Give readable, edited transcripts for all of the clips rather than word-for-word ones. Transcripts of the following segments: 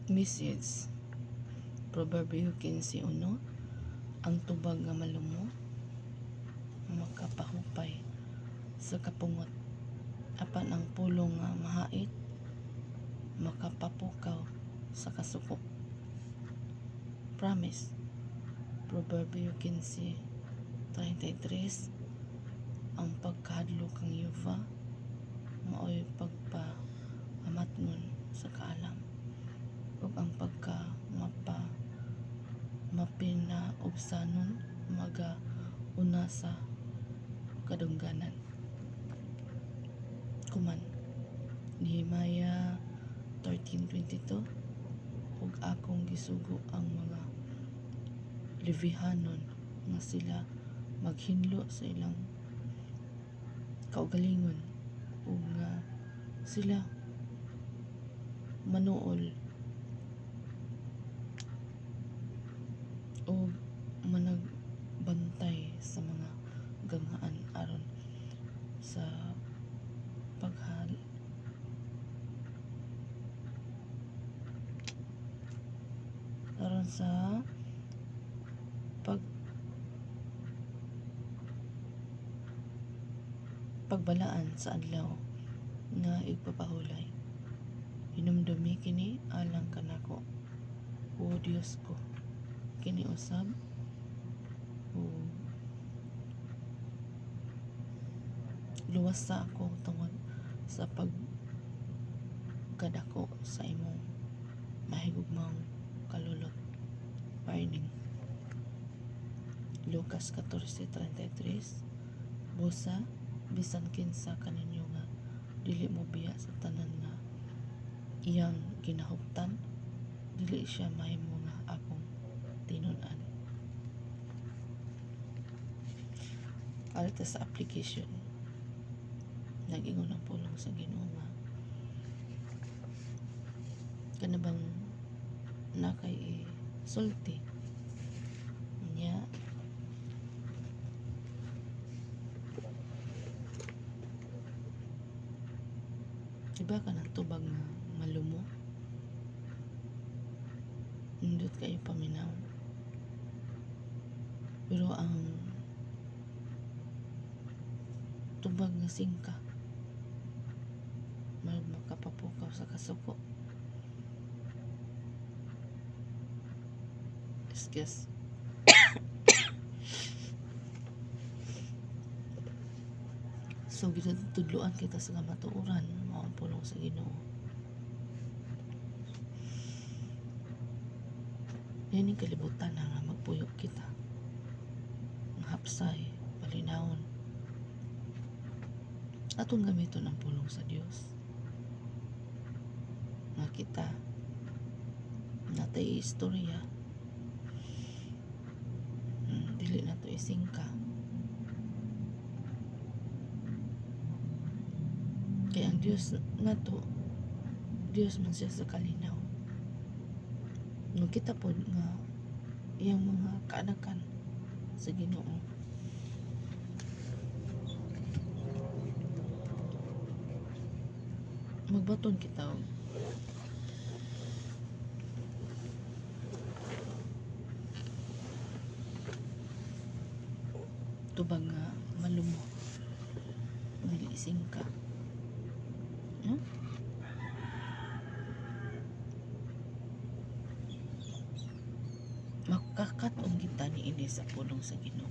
Message Proverbio 15:1. Ang tubag nga malumo makapahupay sa kapungot, apan ang pulong nga mahait makapapukaw sa kasukop. Promise Proverbio 15:33. Ang pagkahadlok kang yuva maoy pagpaamatngon sa kaalam, ug ang mapinaubsanon magauna sa kadungganan. Kuman Nehemiah 13:22. Ug akong gisugo ang mga Levihanon nga sila maghinlo sa ilang kaugalingon ug nga sila manuol o managbantay sa mga ganghaan aron sa pagbalaan sa adlaw nga igpapahulay. Hinumdumi kini alang kanako, o Dios ko, kini usab o luwas sa ako tungod sa pagkadako sa imong mahigugmang kalulot. Warning Lucas 14:33. Busa bisan kinsa kaninyo nga dili mo biya sa tanan nga iyang ginahuptan, dili siya mahimo nga akong tinun-an. Alta sa application, nag-ingon ang pulong sa Ginoo nga kanabang nakay sulti niya iba ka ng tubag nga malumo, nindot kayo paminaw, pero ang tubag nga singka makapapukaw sa kasuko. Excuse. So ginatudluan kita sa matuuran mao ang pulong sa Ginoo. Yan kalibutan na nga magpuyo kita ng hapsay, palinawon, atong gamiton ang pulong sa Dios nga kita natay istorya, dili na to isingka. Kaya ang Diyos nga to, Diyos man siya sa kalinaw. Nung kita po nga iyang mga kaanakan sa Ginoo, magbaton kita tubag nga malumo, dili isingka. Makakatong kita ni ini sa pulong sa Ginoo.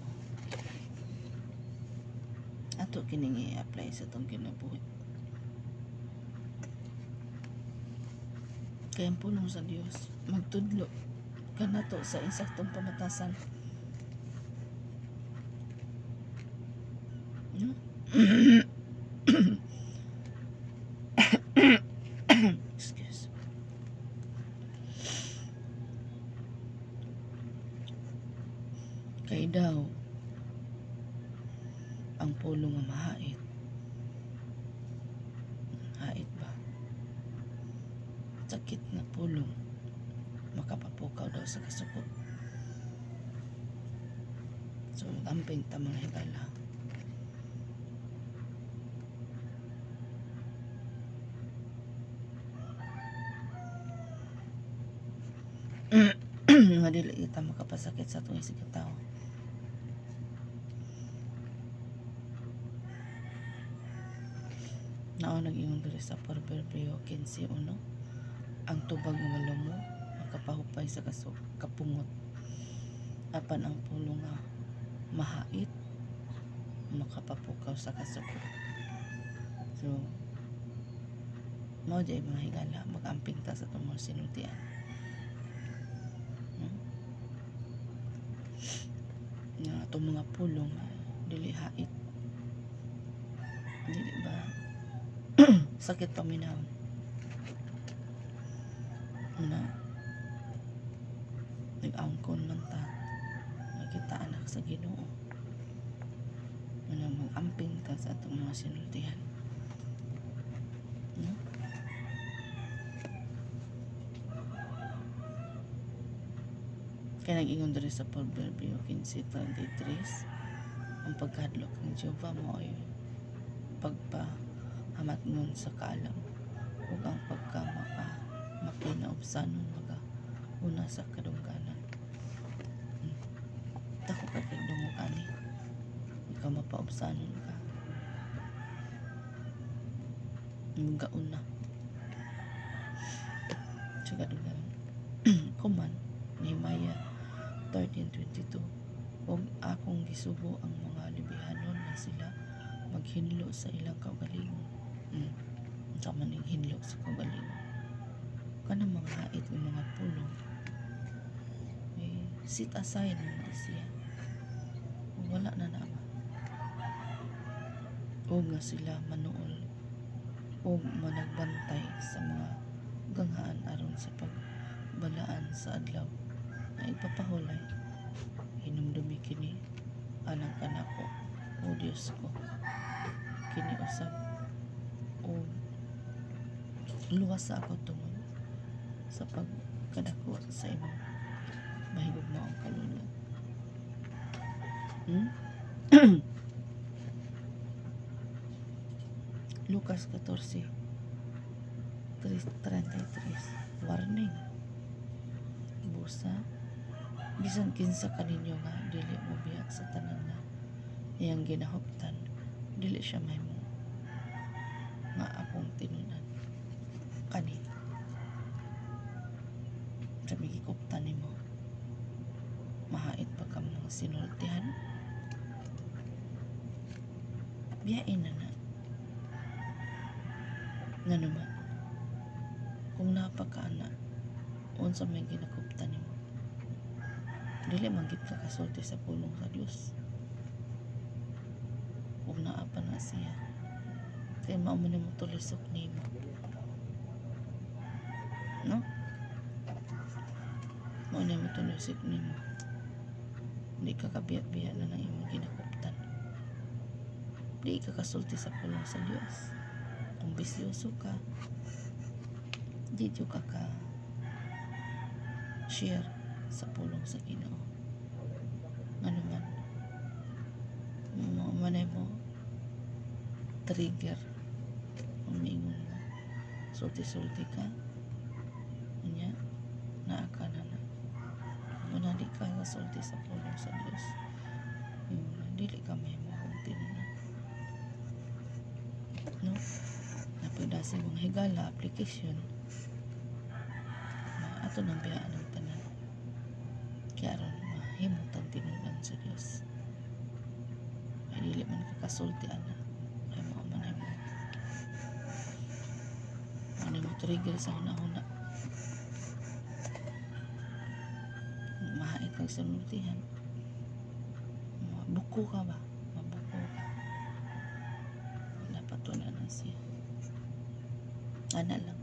Ato kining i-apply sa tong kinabuhi. Kaya ang pulong sa Dios magtudlo kanato sa insaktong pamatasan. Excuse. Kay daw ang pulong nga mahait ba, sakit na pulong makapapukaw daw sa kasukot. So amping tamang higala. nga dili kita makapasakit sa atong isig tawo. Nao nag-ingon diri sa Proverbio 15:1, ang tubag nga malumo makapahupay sa kapungot, apan ang pulong nga mahait makapapukaw sa kasukot. So mao jay mga higala, mag-amping ta sa itong mga sinultian. Nga itong mga pulong dili hait, dili ba sakit paminaw na nag-angkon man ta nakita anak sa Ginoo na mag-amping ta sa itong mga sinultihan. Kaya nag-ingon diri sa Proverbio 15:33, ang pagkadlok ng Jehova mo ay pagpahamatngon sa kaalam, ug ang mapinaubsanon una sa kadungganan. Dako ka kay dungog ani, ikaw mapaubsanon ka mga una sa kadungganan. Kuman Nehemiah 13:22, ug akong gisugo ang mga libihanon na sila maghinlo sa ilang kaugalingon. Sa maning hinlo sa kaugalingon kanang mga hait ng mga pulong sit aside na siya, wala na naman, o nga sila manuol o managbantay sa mga ganghaan aron sa pagbalaan sa adlaw na ipapahulay. Hinumdumi kini anang kanako, o Diyos ko, kini usab o luwas sa ako tungod sa pagkadako sa imong mahigog mo ang kalulot. Lucas 14:33, warning, busa bisan kinsa kaninyo nga dili mo biya sa tanan nga iyang ginahuptan, dili siya mahimo nga akong tinunan kani sa migikuptan nimo. Mahait pa ka mga sinultihan, biyain na nga naman kung napakaana unsa may ginakuptan nimo, dili man gid ka kasulti sa pulong sa Dios kung naapa na siya, kaya mao man mo tulisok nimo, no? Mao na mo tulisok nimo, di ka kabiya-biya na ng imong ginakuptan, di ka kasulti sa pulong sa Dios. Kung bisyoso ka, di ka share sa pulong sa Ginoo. Ano man manay mo trigger kung maingon mo sulti-sulti ka niya naaka na muna di ka kasulti sa pulong sa Diyos, dili ka may mahuntin na, no? Napagdasi mong higala application na ato nang biyaan ng tanan kaya ron mahimutang tinunan sa Diyos, ay dili man kakasulti ana, ay mo manay mo trigger sa una-una, mahait kang sinultihan, mabuko ka ba, dapat wala na siya ana lang.